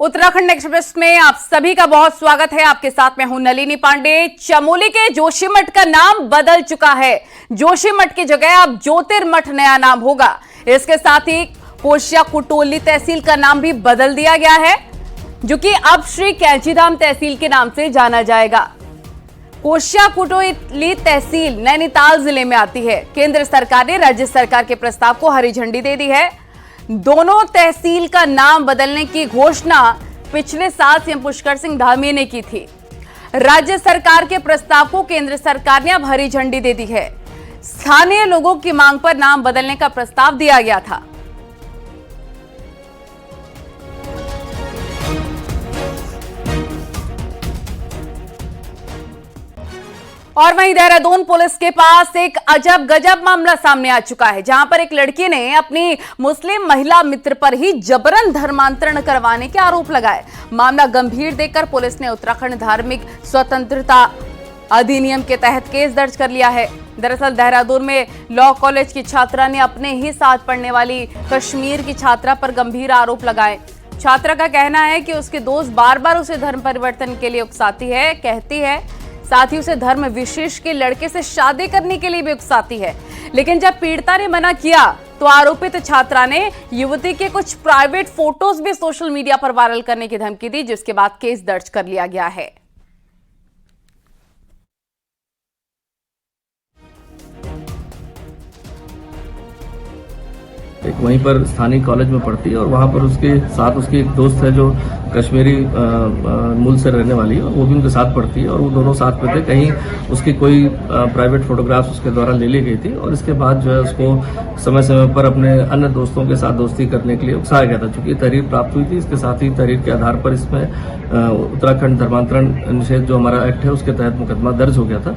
Uttarakhand express में आप सभी का बहुत स्वागत है। आपके साथ मैं हूं नलिनी पांडे। चमोली के जोशीमठ का नाम बदल चुका है। जोशीमठ की जगह अब ज्योतिर्मठ नया नाम होगा। इसके साथ ही कोशिया कुटोली तहसील का नाम भी बदल दिया गया है, जो कि अब श्री कैंचीधाम तहसील के नाम से जाना जाएगा। कोशिया कुटोली तहसील नैनीताल जिले में आती है। केंद्र सरकार ने राज्य सरकार के प्रस्ताव को हरी झंडी दे दी है। दोनों तहसील का नाम बदलने की घोषणा पिछले साल सीएम पुष्कर सिंह धामी ने की थी। राज्य सरकार के प्रस्ताव को केंद्र सरकार ने अब हरी झंडी दे दी है। स्थानीय लोगों की मांग पर नाम बदलने का प्रस्ताव दिया गया था। और वहीं देहरादून पुलिस के पास एक अजब गजब मामला सामने आ चुका है, जहां पर एक लड़की ने अपनी मुस्लिम महिला मित्र पर ही जबरन धर्मांतरण करवाने के आरोप लगाए। मामला गंभीर देखकर पुलिस ने उत्तराखंड धार्मिक स्वतंत्रता अधिनियम के तहत केस दर्ज कर लिया है। दरअसल देहरादून में लॉ कॉलेज की छात्रा ने अपने ही साथ पढ़ने वाली कश्मीर की छात्रा पर गंभीर आरोप लगाए। छात्रा का कहना है कि उसके दोस्त बार बार उसे धर्म परिवर्तन के लिए उकसाती है, कहती है, साथ ही उसे धर्म विशेष के लड़के से शादी करने के लिए भी उकसाती है। लेकिन जब पीड़िता ने मना किया तो आरोपित छात्रा ने युवती के कुछ प्राइवेट फोटोज भी सोशल मीडिया पर वायरल करने की धमकी दी, जिसके बाद केस दर्ज कर लिया गया है। एक वहीं पर स्थानीय कॉलेज में पढ़ती है और वहां पर उसके साथ उसकी एक दोस्त है जो कश्मीरी मूल से रहने वाली है, और वो भी उनके साथ पढ़ती है और वो दोनों साथ में थे। कहीं उसकी कोई प्राइवेट फोटोग्राफ्स उसके द्वारा ले ली गई थी और इसके बाद जो है उसको समय समय पर अपने अन्य दोस्तों के साथ दोस्ती करने के लिए उकसाया गया था। चूंकि तहरीर प्राप्त हुई थी, इसके साथ ही तहरीर के आधार पर इसमें उत्तराखंड धर्मांतरण निषेध जो हमारा एक्ट है उसके तहत मुकदमा दर्ज हो गया था।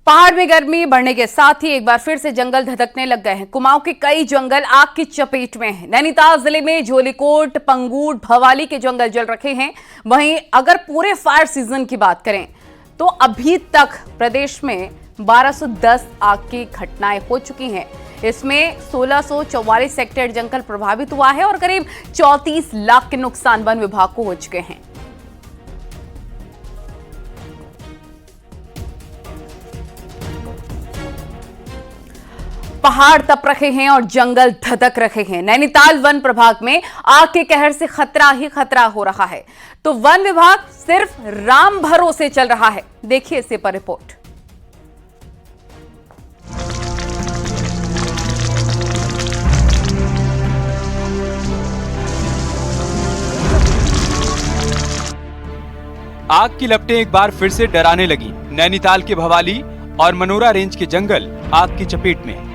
पहाड़ में गर्मी बढ़ने के साथ ही एक बार फिर से जंगल धधकने लग गए हैं। कुमाऊं के कई जंगल आग की चपेट में हैं। नैनीताल जिले में झोलीकोट, पंगूट, भवाली के जंगल जल रखे हैं। वहीं अगर पूरे फायर सीजन की बात करें तो अभी तक प्रदेश में 1210 आग की घटनाएं हो चुकी हैं। इसमें 1644 हेक्टेयर जंगल प्रभावित हुआ है और करीब 34 लाख के नुकसान वन विभाग को हो चुके हैं। पहाड़ तप रहे हैं और जंगल धधक रहे हैं। नैनीताल वन प्रभाग में आग के कहर से खतरा ही खतरा हो रहा है, तो वन विभाग सिर्फ राम भरोसे चल रहा है। देखिए इसे पर रिपोर्ट। आग की लपटें एक बार फिर से डराने लगी। नैनीताल के भवाली और मनोरा रेंज के जंगल आग की चपेट में,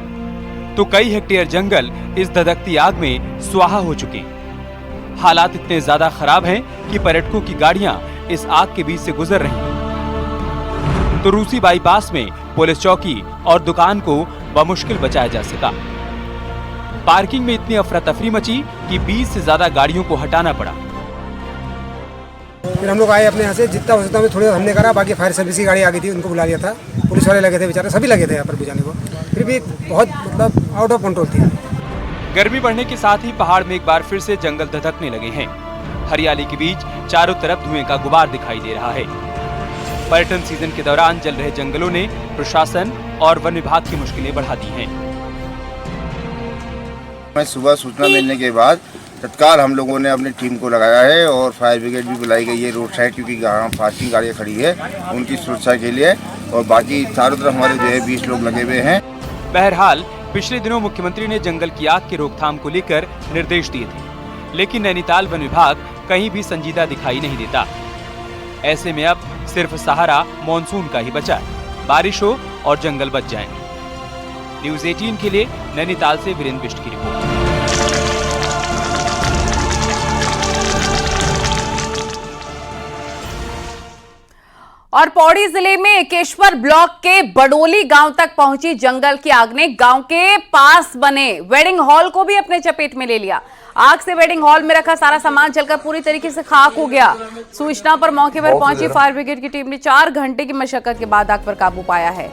तो कई हेक्टेयर जंगल इस धधकती आग में स्वाहा हो चुके हैं। हालात इतने ज्यादा खराब हैं कि पर्यटकों की गाड़ियां इस आग के बीच से गुजर रही हैं। तो रूसी बाईपास में पुलिस चौकी और दुकान को बमुश्किल बचाया जा सका। पार्किंग में इतनी अफरा तफरी मची कि 20 से ज्यादा गाड़ियों को हटाना पड़ा। फिर हम लोग आए अपने यहाँ से, जितना हो सकता है थोड़ी हमने करा। बाकी फायर सर्विस की गाड़ी आ गई थी, उनको बुला लिया था। पुलिस वाले लगे थे, बेचारे सभी लगे थे यहाँ पर बुझाने को। फिर भी बहुत मतलब आउट ऑफ कंट्रोल थी। गर्मी बढ़ने के साथ ही पहाड़ में एक बार फिर से जंगल धधकने लगे हैं। हरियाली के बीच चारों तरफ धुएं का गुबार दिखाई दे रहा है। पर्यटन सीजन के दौरान जल रहे जंगलों ने प्रशासन और वन विभाग की मुश्किलें बढ़ा दी हैं। सुबह सूचना मिलने के बाद तत्काल हम लोगों ने अपनी टीम को लगाया है और फायर ब्रिगेड भी बुलाई गई है रोड साइड, क्योंकि यहाँ पार्किंग गाड़ियाँ खड़ी है उनकी सुरक्षा के लिए। और बाकी चारों तरफ हमारे जो है 20 लोग लगे हुए हैं। बहरहाल पिछले दिनों मुख्यमंत्री ने जंगल की आग की रोकथाम को लेकर निर्देश दिए थे, लेकिन नैनीताल वन विभाग कहीं भी संजीदा दिखाई नहीं देता। ऐसे में अब सिर्फ सहारा मॉनसून का ही बचा है। बारिश हो और जंगल बच जाए। न्यूज़ 18 के लिए नैनीताल से वीरेंद्र बिष्ट की रिपोर्ट। और पौड़ी जिले में एकेश्वर ब्लॉक के बडोली गांव तक पहुंची जंगल की आग ने गांव के पास बने वेडिंग हॉल को भी अपने चपेट में ले लिया। आग से वेडिंग हॉल में रखा सारा सामान जलकर पूरी तरीके से खाक हो गया। सूचना पर मौके पर पहुंची फायर ब्रिगेड की टीम ने 4 घंटे की मशक्कत के बाद आग पर काबू पाया है।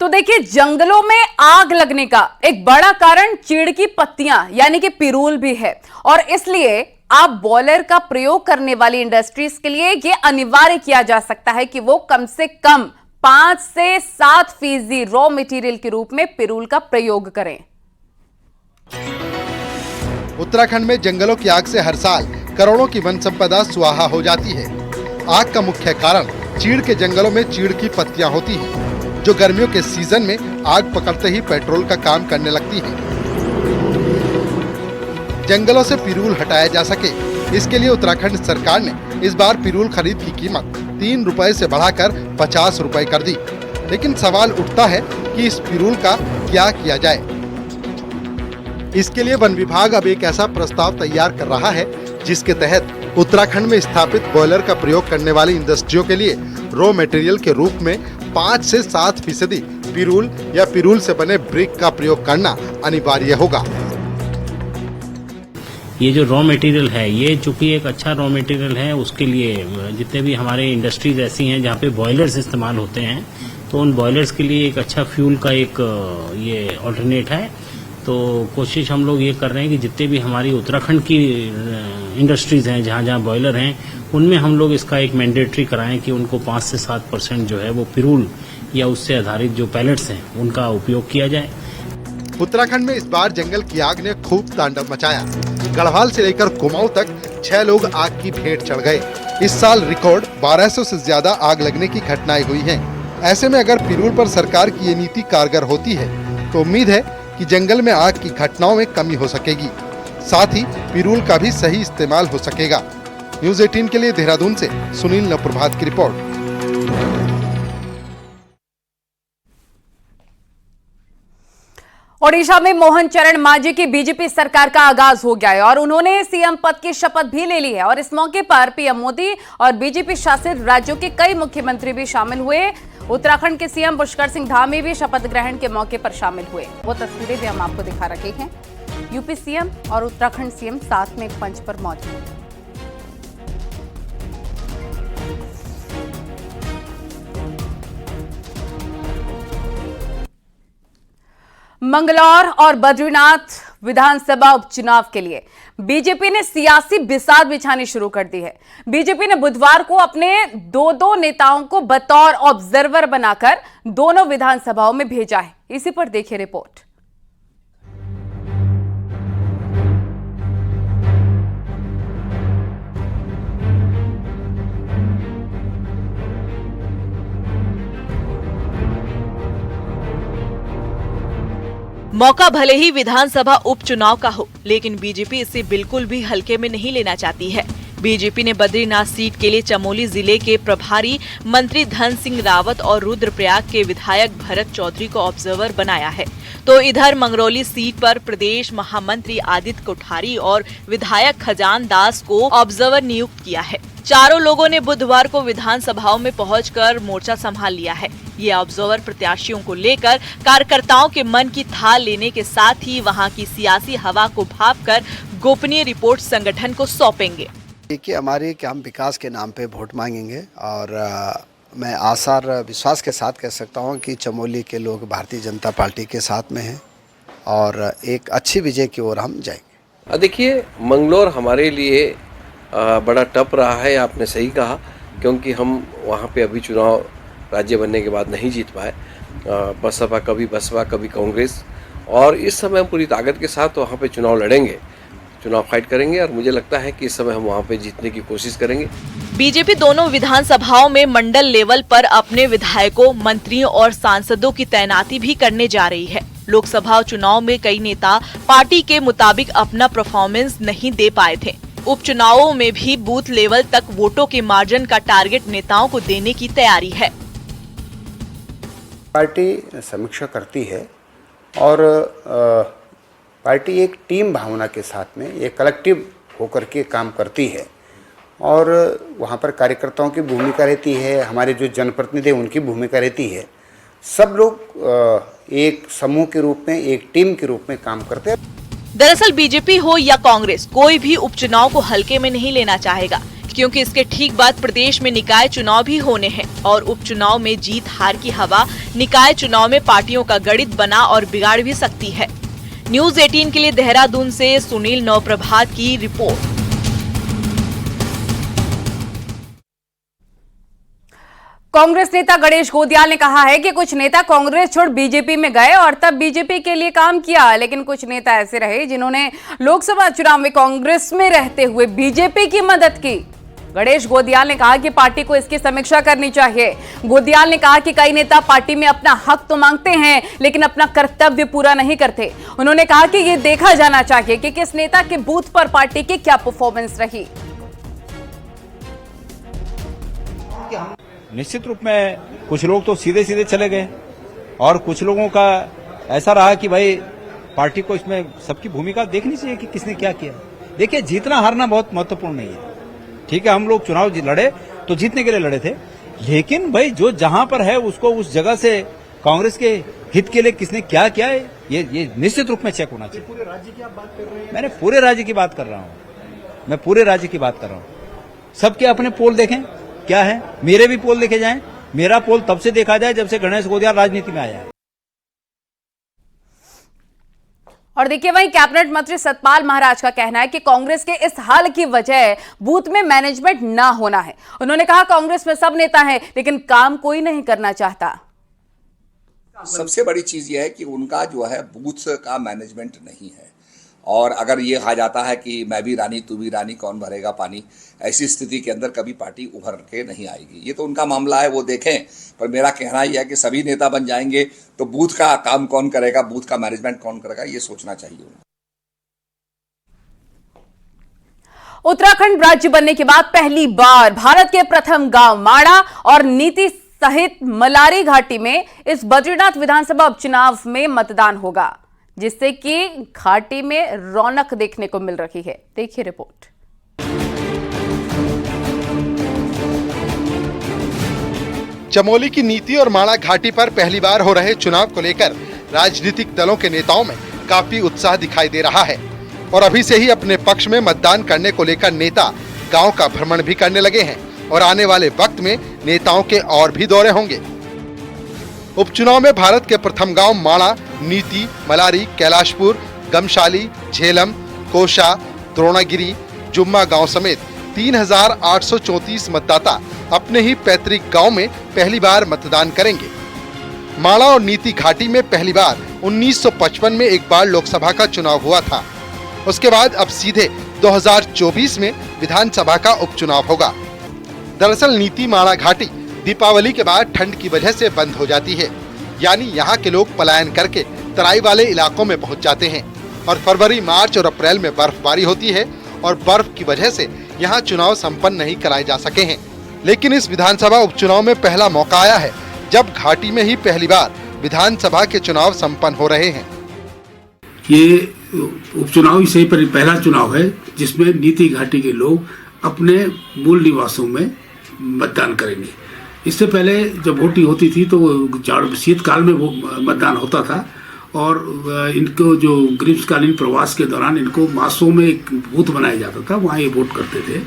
तो देखिए, जंगलों में आग लगने का एक बड़ा कारण चीड़ की पत्तियां यानी कि पिरूल भी है, और इसलिए आप बॉयलर का प्रयोग करने वाली इंडस्ट्रीज के लिए यह अनिवार्य किया जा सकता है कि वो कम से कम 5 से 7% रॉ मटेरियल के रूप में पिरूल का प्रयोग करें। उत्तराखंड में जंगलों की आग से हर साल करोड़ों की वन संपदा सुआहा हो जाती है। आग का मुख्य कारण चीड़ के जंगलों में चीड़ की पत्तियां होती हैं, जो गर्मियों के सीजन में आग पकड़ते ही पेट्रोल का काम करने लगती हैं। जंगलों से पिरूल हटाया जा सके, इसके लिए उत्तराखंड सरकार ने इस बार पिरूल खरीद की कीमत 3 रुपए से बढ़ाकर 50 रुपए कर दी। लेकिन सवाल उठता है कि इस पिरूल का क्या किया जाए। इसके लिए वन विभाग अब एक ऐसा प्रस्ताव तैयार कर रहा है जिसके तहत उत्तराखंड में स्थापित बॉयलर का प्रयोग करने वाली इंडस्ट्रियों के लिए रॉ मटेरियल के रूप में 5 से 7% पिरूल या पिरूल से बने ब्रिक का प्रयोग करना अनिवार्य होगा। ये जो रॉ मटेरियल है, ये चूंकि एक अच्छा रॉ मटेरियल है, उसके लिए जितने भी हमारे इंडस्ट्रीज ऐसी हैं जहाँ पे बॉयलर्स इस्तेमाल होते हैं, तो उन बॉयलर्स के लिए एक अच्छा फ्यूल का एक ये ऑल्टरनेट है। तो कोशिश हम लोग ये कर रहे हैं कि जितने भी हमारी उत्तराखंड की इंडस्ट्रीज हैं जहाँ जहाँ बॉयलर हैं, उनमें हम लोग इसका एक मैंडेटरी कराएं कि उनको 5 से 7% जो है वो पिरूल या उससे आधारित जो पैलेट्स हैं उनका उपयोग किया जाए। उत्तराखंड में इस बार जंगल की आग ने खूब तांडव मचाया। गढ़वाल से लेकर कुमाऊं तक 6 लोग आग की भेंट चढ़ गए। इस साल रिकॉर्ड 1200 से ज्यादा आग लगने की घटनाएं हुई हैं। ऐसे में अगर पिरूल पर सरकार की ये नीति कारगर होती है तो उम्मीद है कि जंगल में आग की घटनाओं में कमी हो सकेगी, साथ ही पिरूल का भी सही इस्तेमाल हो सकेगा। न्यूज़ 18 के लिए देहरादून से सुनील नवप्रभात की रिपोर्ट। ओडिशा में मोहन चरण मांझी की बीजेपी सरकार का आगाज हो गया है और उन्होंने सीएम पद की शपथ भी ले ली है। और इस मौके पर पीएम मोदी और बीजेपी शासित राज्यों के कई मुख्यमंत्री भी शामिल हुए। उत्तराखंड के सीएम पुष्कर सिंह धामी भी शपथ ग्रहण के मौके पर शामिल हुए। वो तस्वीरें भी हम आपको दिखा रखे हैं। यूपी सीएम और उत्तराखंड सीएम साथ में मंच पर मौजूद। मंगलौर और बद्रीनाथ विधानसभा उपचुनाव के लिए बीजेपी ने सियासी बिसात बिछानी शुरू कर दी है। बीजेपी ने बुधवार को अपने दो नेताओं को बतौर ऑब्जर्वर बनाकर दोनों विधानसभाओं में भेजा है। इसी पर देखिए रिपोर्ट। मौका भले ही विधानसभा उपचुनाव का हो, लेकिन बीजेपी इसे बिल्कुल भी हल्के में नहीं लेना चाहती है। बीजेपी ने बद्रीनाथ सीट के लिए चमोली जिले के प्रभारी मंत्री धन सिंह रावत और रुद्रप्रयाग के विधायक भरत चौधरी को ऑब्जर्वर बनाया है। तो इधर मंगरौली सीट पर प्रदेश महामंत्री आदित्य कोठारी और विधायक खजान दास को ऑब्जर्वर नियुक्त किया है। चारों लोगों ने बुधवार को विधानसभाओं में पहुंचकर मोर्चा संभाल लिया है। ये ऑब्जर्वर प्रत्याशियों को लेकर कार्यकर्ताओं के मन की थाह लेने के साथ ही वहां की सियासी हवा को भांपकर गोपनीय रिपोर्ट संगठन को सौंपेंगे। कि हमारे कि हम विकास के नाम पे वोट मांगेंगे और मैं आशा और विश्वास के साथ कह सकता हूं कि चमोली के लोग भारतीय जनता पार्टी के साथ में हैं और एक अच्छी विजय की ओर हम जाएंगे। देखिए, मंगलौर हमारे लिए बड़ा टफ रहा है, आपने सही कहा, क्योंकि हम वहाँ पे अभी चुनाव राज्य बनने के बाद नहीं जीत पाए। बसपा कभी कांग्रेस, और इस समय पूरी ताकत के साथ वहाँ पे चुनाव लड़ेंगे, चुनाव फाइट करेंगे और मुझे लगता है कि इस समय हम वहाँ पे जीतने की कोशिश करेंगे। बीजेपी दोनों विधानसभाओं में मंडल लेवल पर अपने विधायकों, मंत्रियों और सांसदों की तैनाती भी करने जा रही है। लोकसभा चुनाव में कई नेता पार्टी के मुताबिक अपना परफॉर्मेंस नहीं दे पाए थे। उपचुनावों में भी बूथ लेवल तक वोटों के मार्जिन का टारगेट नेताओं को देने की तैयारी है। पार्टी समीक्षा करती है और पार्टी एक टीम भावना के साथ में एक कलेक्टिव होकर के काम करती है और वहाँ पर कार्यकर्ताओं की भूमिका रहती है, हमारे जो जनप्रतिनिधि उनकी भूमिका रहती है। सब लोग एक समूह के रूप में, एक टीम के रूप में काम करते हैं। दरअसल बीजेपी हो या कांग्रेस, कोई भी उपचुनाव को हल्के में नहीं लेना चाहेगा। क्योंकि इसके ठीक बाद प्रदेश में निकाय चुनाव भी होने हैं और उपचुनाव में जीत हार की हवा निकाय चुनाव में पार्टियों का गणित बना और बिगाड़ भी सकती है। न्यूज 18 के लिए देहरादून से सुनील नवप्रभात की रिपोर्ट। कांग्रेस नेता गणेश गोदियाल ने कहा है कि कुछ नेता कांग्रेस छोड़ बीजेपी में गए और तब बीजेपी के लिए काम किया, लेकिन कुछ नेता ऐसे रहे जिन्होंने लोकसभा चुनाव में कांग्रेस में रहते हुए बीजेपी की मदद की। गणेश गोदियाल ने कहा कि पार्टी को इसकी समीक्षा करनी चाहिए। गोदियाल ने कहा कि कई नेता पार्टी में अपना हक तो मांगते हैं लेकिन अपना कर्तव्य पूरा नहीं करते। उन्होंने कहा कि ये देखा जाना चाहिए कि किस नेता के बूथ पर पार्टी की क्या परफॉर्मेंस रही। निश्चित रूप में कुछ लोग तो सीधे सीधे चले गए और कुछ लोगों का ऐसा रहा कि भाई पार्टी को इसमें सबकी भूमिका देखनी चाहिए कि किसने क्या किया। देखिए, जीतना हारना बहुत महत्वपूर्ण नहीं है। ठीक है, हम लोग चुनाव लड़े तो जीतने के लिए लड़े थे, लेकिन भाई जो जहां पर है उसको उस जगह से कांग्रेस के हित के लिए किसने क्या किया है ये निश्चित रूप में चेक होना चाहिए। पूरे राज्य की आप बात कर रहे हैं? मैंने पूरे राज्य की बात कर रहा हूं। मैं पूरे राज्य की बात कर रहा हूं। सबके अपने पोल देखें क्या है, मेरे भी पोल देखे जाएं। मेरा पोल तब से देखा जाए जब से गणेश गोदियाल राजनीति में आया है। और देखिए, वहीं कैबिनेट मंत्री सतपाल महाराज का कहना है कि कांग्रेस के इस हाल की वजह बूथ में मैनेजमेंट ना होना है। उन्होंने कहा कांग्रेस में सब नेता हैं लेकिन काम कोई नहीं करना चाहता। सबसे बड़ी चीज यह है कि उनका जो है बूथ का मैनेजमेंट नहीं है और अगर ये कहा जाता है कि मैं भी रानी तू भी रानी कौन भरेगा पानी, ऐसी स्थिति के अंदर कभी पार्टी उभर के नहीं आएगी। ये तो उनका मामला है, वो देखें। पर मेरा कहना यह है कि सभी नेता बन जाएंगे तो बूथ का काम कौन करेगा, बूथ का मैनेजमेंट कौन करेगा, ये सोचना चाहिए उन्हें। उत्तराखंड राज्य बनने के बाद पहली बार भारत के प्रथम गांव माड़ा और नीति सहित मलारी घाटी में इस बद्रीनाथ विधानसभा उपचुनाव में मतदान होगा, जिससे कि घाटी में रौनक देखने को मिल रही है। देखिए रिपोर्ट। चमोली की नीति और माड़ा घाटी पर पहली बार हो रहे चुनाव को लेकर राजनीतिक दलों के नेताओं में काफी उत्साह दिखाई दे रहा है और अभी से ही अपने पक्ष में मतदान करने को लेकर नेता गांव का भ्रमण भी करने लगे हैं और आने वाले वक्त में नेताओं के और भी दौरे होंगे। उपचुनाव में भारत के प्रथम गांव माड़ा, नीति, मलारी, कैलाशपुर, गमशाली, झेलम, कोशा, द्रोणागिरी, जुम्मा गांव समेत 3,834 मतदाता अपने ही पैतृक गांव में पहली बार मतदान करेंगे। माड़ा और नीति घाटी में पहली बार 1955 में एक बार लोकसभा का चुनाव हुआ था। उसके बाद अब सीधे 2024 में विधानसभा का उपचुनाव होगा। दरअसल नीति माड़ा घाटी दीपावली के बाद ठंड की वजह से बंद हो जाती है, यानी यहाँ के लोग पलायन करके तराई वाले इलाकों में पहुँच जाते हैं और फरवरी, मार्च और अप्रैल में बर्फबारी होती है और बर्फ की वजह से यहाँ चुनाव संपन्न नहीं कराए जा सके हैं। लेकिन इस विधानसभा उपचुनाव में पहला मौका आया है जब घाटी में ही पहली बार विधानसभा के चुनाव संपन्न हो रहे हैं। ये उपचुनाव ही सही पर पहला चुनाव है जिसमें नीति घाटी के लोग अपने मूल निवासों में मतदान करेंगे। इससे पहले जब वोटिंग होती थी तो शीतकाल में वो मतदान होता था और इनको जो ग्रीष्मकालीन प्रवास के दौरान इनको मासों में एक बूथ बनाया जाता था, वहाँ ये वोट करते थे।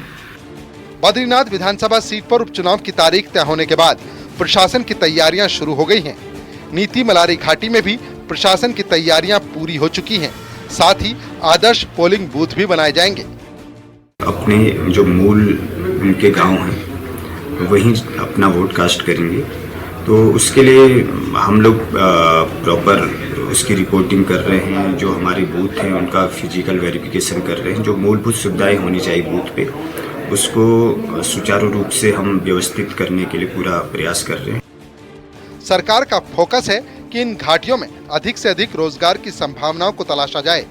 बद्रीनाथ विधानसभा सीट पर उपचुनाव की तारीख तय होने के बाद प्रशासन की तैयारियां शुरू हो गई हैं। नीति मलारी घाटी में भी प्रशासन की तैयारियां पूरी हो चुकी हैं। साथ ही आदर्श पोलिंग बूथ भी बनाए जाएंगे। अपने जो मूल उनके गांव हैं वहीं अपना वोट कास्ट करेंगे, तो उसके लिए हम लोग प्रॉपर उसकी रिपोर्टिंग कर रहे हैं। जो हमारे बूथ हैं उनका फिजिकल वेरिफिकेशन कर रहे हैं। जो मूलभूत सुविधाएं होनी चाहिए बूथ पे, उसको सुचारू रूप से हम व्यवस्थित करने के लिए पूरा प्रयास कर रहे हैं। सरकार का फोकस है कि इन घाटियों में अधिक से अधिक रोजगार की संभावनाओं को तलाशा जाए।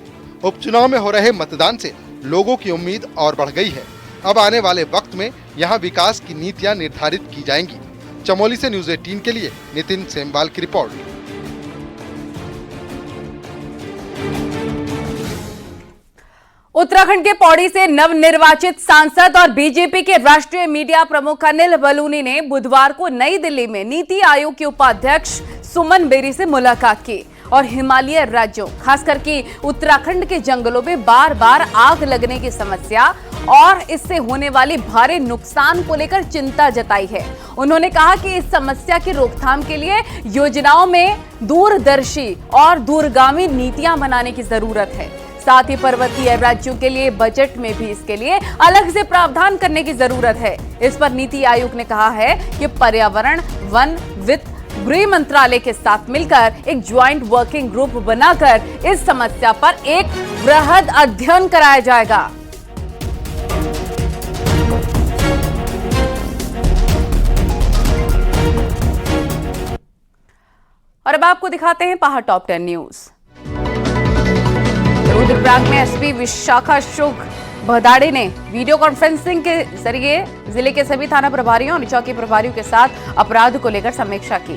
उपचुनाव में हो रहे मतदान से लोगों की उम्मीद और बढ़ गई है। अब आने वाले वक्त में यहाँ विकास की नीतियाँ निर्धारित की जाएंगी। चमोली से न्यूज 18 के लिए नितिन सेमवाल की रिपोर्ट। उत्तराखंड के पौड़ी से नवनिर्वाचित सांसद और बीजेपी के राष्ट्रीय मीडिया प्रमुख अनिल बलूनी ने बुधवार को नई दिल्ली में नीति आयोग के उपाध्यक्ष सुमन बेरी से मुलाकात की। और हिमालयी राज्यों खास करके उत्तराखंड के जंगलों में बार बार आग लगने की समस्या और इससे होने वाली भारी नुकसान को लेकर चिंता जताई है। उन्होंने कहा कि इस समस्या की रोकथाम के लिए योजनाओं में दूरदर्शी और दूरगामी नीतियां बनाने की जरूरत है। साथ ही पर्वतीय राज्यों के लिए बजट में भी इसके लिए अलग से प्रावधान करने की जरूरत है। इस पर नीति आयोग ने कहा है कि पर्यावरण, वन, वित्त, गृह मंत्रालय के साथ मिलकर एक ज्वाइंट वर्किंग ग्रुप बनाकर इस समस्या पर एक वृहद अध्ययन कराया जाएगा। और अब आपको दिखाते हैं पहाड़ टॉप 10 न्यूज। रुद्रप्रयाग में एसपी विशाखा शुक्ल भदाड़े ने वीडियो कॉन्फ्रेंसिंग के जरिए जिले के सभी थाना प्रभारियों और चौकी प्रभारियों के साथ अपराध को लेकर समीक्षा की।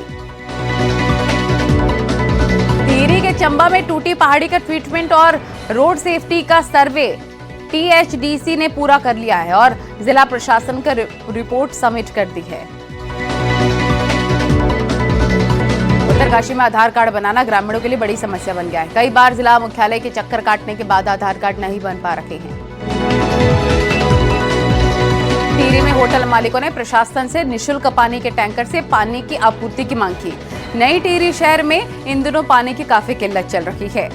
टिहरी के चंबा में टूटी पहाड़ी का ट्रीटमेंट और रोड सेफ्टी का सर्वे टीएचडीसी ने पूरा कर लिया है और जिला प्रशासन का रिपोर्ट सबमिट कर दी है। उत्तरकाशी में आधार कार्ड बनाना ग्रामीणों के लिए बड़ी समस्या बन गया है। कई बार जिला मुख्यालय के चक्कर काटने के बाद आधार कार्ड नहीं बन पा रहे हैं। टिहरी में होटल मालिकों ने प्रशासन से निःशुल्क पानी के टैंकर से पानी की आपूर्ति की मांग की। नई टिहरी शहर में इन दिनों पानी की काफी किल्लत चल रही है।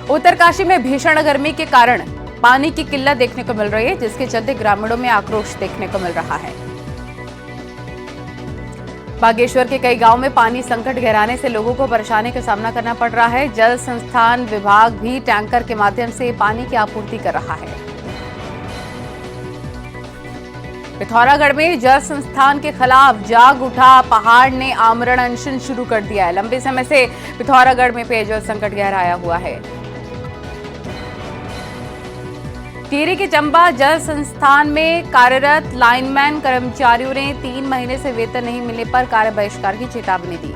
उत्तरकाशी में भीषण गर्मी के कारण पानी की किल्लत देखने को मिल रही है, जिसके चलते ग्रामीणों में आक्रोश देखने को मिल रहा है। बागेश्वर के कई गांव में पानी संकट गहराने से लोगों को परेशानी का सामना करना पड़ रहा है। जल संस्थान विभाग भी टैंकर के माध्यम से पानी की आपूर्ति कर रहा है। पिथौरागढ़ में जल संस्थान के खिलाफ जाग उठा पहाड़ ने आमरण अनशन शुरू कर दिया है। लंबे समय से पिथौरागढ़ में पेयजल संकट गहराया हुआ है। टिहरी के चंबा जल संस्थान में कार्यरत लाइनमैन कर्मचारियों ने 3 महीने से वेतन नहीं मिलने पर कार्य बहिष्कार की चेतावनी दी।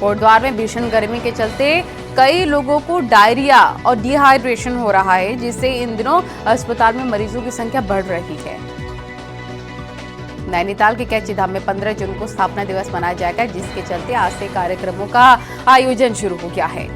कोटद्वार में भीषण गर्मी के चलते कई लोगों को डायरिया और डिहाइड्रेशन हो रहा है, जिससे इन दिनों अस्पताल में मरीजों की संख्या बढ़ रही है। नैनीताल के कैची धाम में 15 जून को स्थापना दिवस मनाया जाएगा, जिसके चलते आज से कार्यक्रमों का आयोजन शुरू हो गया है।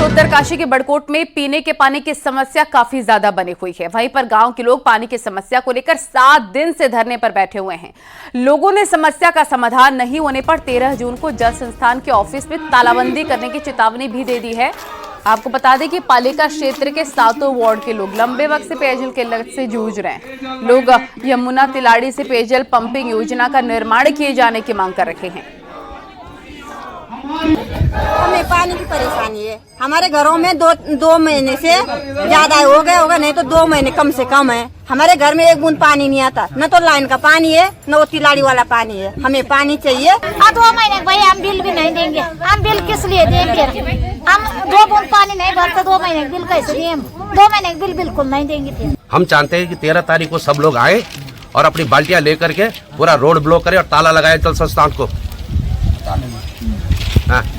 उत्तरकाशी के बड़कोट में पीने के पानी की समस्या काफी ज्यादा बनी हुई है। वहीं पर गांव के लोग पानी की समस्या को लेकर 7 दिन से धरने पर बैठे हुए हैं। लोगों ने समस्या का समाधान नहीं होने पर 13 जून को जल संस्थान के ऑफिस में तालाबंदी करने की चेतावनी भी दे दी है। आपको बता दें कि पालिका क्षेत्र के 7 वार्ड के लोग लंबे वक्त से पेयजल किल्लत से जूझ रहे हैं। लोग यमुना तिलाड़ी से पेयजल पंपिंग योजना का निर्माण किए जाने की मांग कर रहे हैं। हमें पानी की परेशानी है। हमारे घरों में दो महीने से ज्यादा होगा नहीं तो 2 महीने कम से कम है। हमारे घर में एक बूंद पानी नहीं आता, न तो लाइन का पानी है न वो तिलाड़ी वाला पानी है। हमें पानी चाहिए। 2 महीने भाई हम बिल भी नहीं देंगे। हम बिल किस लिए देंगे? हम 2 बूंद पानी नहीं भरते 2 महीने बिल कैसे दें? 2 महीने बिल बिल्कुल नहीं देंगे। हम चाहते हैं कि 13 तारीख को सब लोग आए और अपनी बाल्टियां लेकर के पूरा रोड ब्लॉक करें और ताला लगाए जल संस्थान को।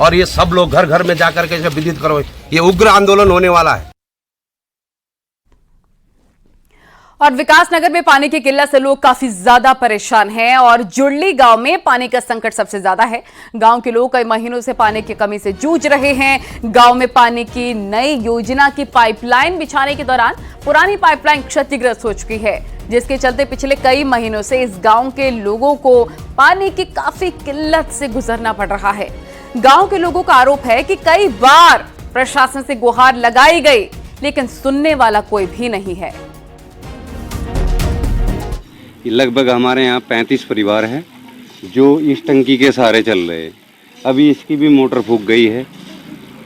और ये सब लोग घर घर में जाकर के विदित करो। ये उग्र आंदोलन होने वाला है। और विकासनगर में पानी की किल्लत से लोग काफी ज्यादा परेशान हैं और जुड़ली गांव में पानी का संकट सबसे ज्यादा है। गांव के लोग कई महीनों से पानी की कमी से जूझ रहे हैं। गांव में पानी की नई योजना की पाइपलाइन बिछाने के दौरान पुरानी पाइपलाइन क्षतिग्रस्त हो चुकी है, जिसके चलते पिछले कई महीनों से इस गांव के लोगों को पानी की काफी किल्लत से गुजरना पड़ रहा है। गांव के लोगों का आरोप है कि कई बार प्रशासन से गुहार लगाई गई, लेकिन सुनने वाला कोई भी नहीं है। लगभग हमारे यहाँ 35 परिवार हैं जो इस टंकी के सहारे चल रहे हैं। अभी इसकी भी मोटर फूक गई है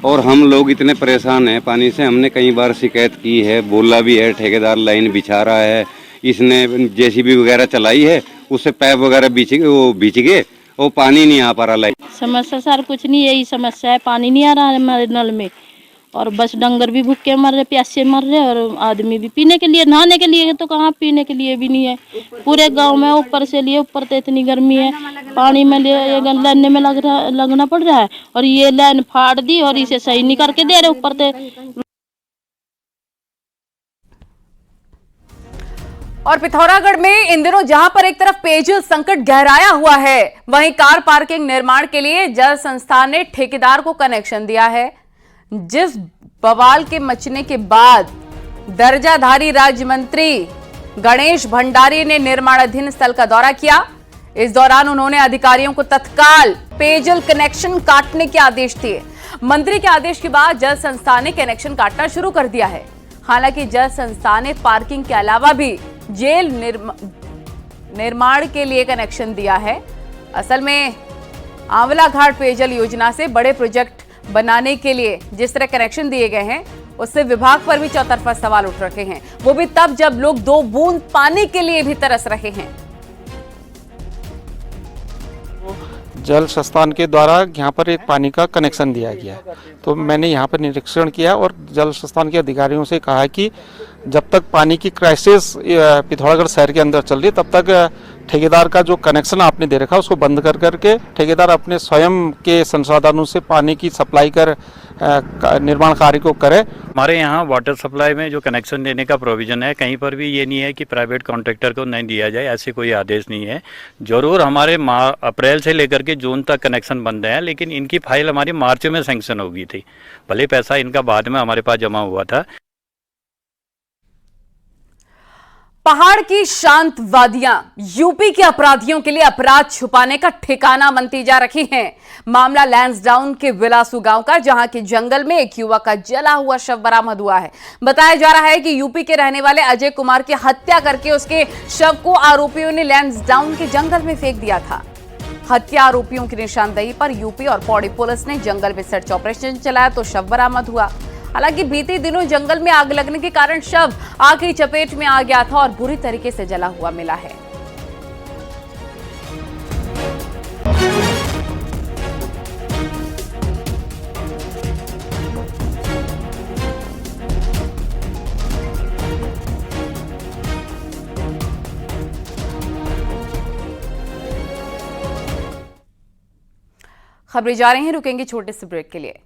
और हम लोग इतने परेशान हैं पानी से। हमने कई बार शिकायत की है, बोला भी है। ठेकेदार लाइन बिछा रहा है, इसने जेसीबी वगैरह चलाई है, उससे पैप वगैरह बिछ गए, वो पानी नहीं आ पा रहा। लाइन समस्या सर कुछ नहीं, यही समस्या है। पानी नहीं आ रहा है हमारे नल में और बस डंगर भी भूखे मर रहे, प्यासे मर रहे और आदमी भी पीने के लिए, नहाने के लिए तो कहाँ, पीने के लिए भी नहीं है। पूरे गांव में ऊपर से लिए ऊपर तो इतनी गर्मी है, पानी में लेने में लगना पड़ रहा है और ये लाइन फाड़ दी और इसे सही नहीं करके दे रहे ऊपर से। और पिथौरागढ़ में इन दिनों जहां पर एक तरफ पेयजल संकट गहराया हुआ है, वहीं कार पार्किंग निर्माण के लिए जल संस्थान ने ठेकेदार को कनेक्शन दिया है। जिस बवाल के मचने के बाद दर्जाधारी राज्य मंत्री गणेश भंडारी ने निर्माणाधीन स्थल का दौरा किया। इस दौरान उन्होंने अधिकारियों को तत्काल पेयजल कनेक्शन काटने के आदेश दिए। मंत्री के आदेश के बाद जल संस्थान ने कनेक्शन काटना शुरू कर दिया है। हालांकि जल संस्थान ने पार्किंग के अलावा भी जेल निर्माण के लिए कनेक्शन दिया है। असल में आंवला घाट पेयजल योजना से बड़े प्रोजेक्ट बनाने के लिए जिस तरह कनेक्शन दिए गए हैं, उससे विभाग पर भी चौतरफा सवाल उठ रखे हैं। वो भी तब जब लोग 2 बूंद पानी के लिए भी तरस रहे हैं। जल संस्थान के द्वारा यहाँ पर एक पानी का कनेक्शन दिया गया है, तो मैंने यहाँ पर निरीक्षण किया और जल संस्थान के अधिकारियों से कहा कि जब तक पानी की क्राइसिस पिथौरागढ़ शहर के अंदर चल रही तब तक ठेकेदार का जो कनेक्शन आपने दे रखा उसको बंद कर करके ठेकेदार अपने स्वयं के संसाधनों से पानी की सप्लाई कर निर्माण कार्य को करे। हमारे यहाँ वाटर सप्लाई में जो कनेक्शन देने का प्रोविजन है, कहीं पर भी ये नहीं है कि प्राइवेट कॉन्ट्रैक्टर को नहीं दिया जाए, ऐसे कोई आदेश नहीं है। जरूर हमारे अप्रैल से लेकर के जून तक कनेक्शन बंद है, लेकिन इनकी फाइल हमारी मार्च में सैंक्शन हो गई थी, भले पैसा इनका बाद में हमारे पास जमा हुआ था। पहाड़ की शांत वादियां यूपी के अपराधियों के लिए अपराध छुपाने का ठिकाना बनती जा रही हैं। मामला लैंसडाउन के विलासू गांव का, जहां के जंगल में एक युवक का जला हुआ शव बरामद हुआ है। बताया जा रहा है कि यूपी के रहने वाले अजय कुमार की हत्या करके उसके शव को आरोपियों ने लैंसडाउन के जंगल में फेंक दिया था। हत्या आरोपियों की निशानदेही पर यूपी और पौड़ी पुलिस ने जंगल में सर्च ऑपरेशन चलाया तो शव बरामद हुआ। हालांकि बीते दिनों जंगल में आग लगने के कारण शव आग की चपेट में आ गया था और बुरी तरीके से जला हुआ मिला है। खबरें जा रही हैं, रुकेंगे छोटे से ब्रेक के लिए।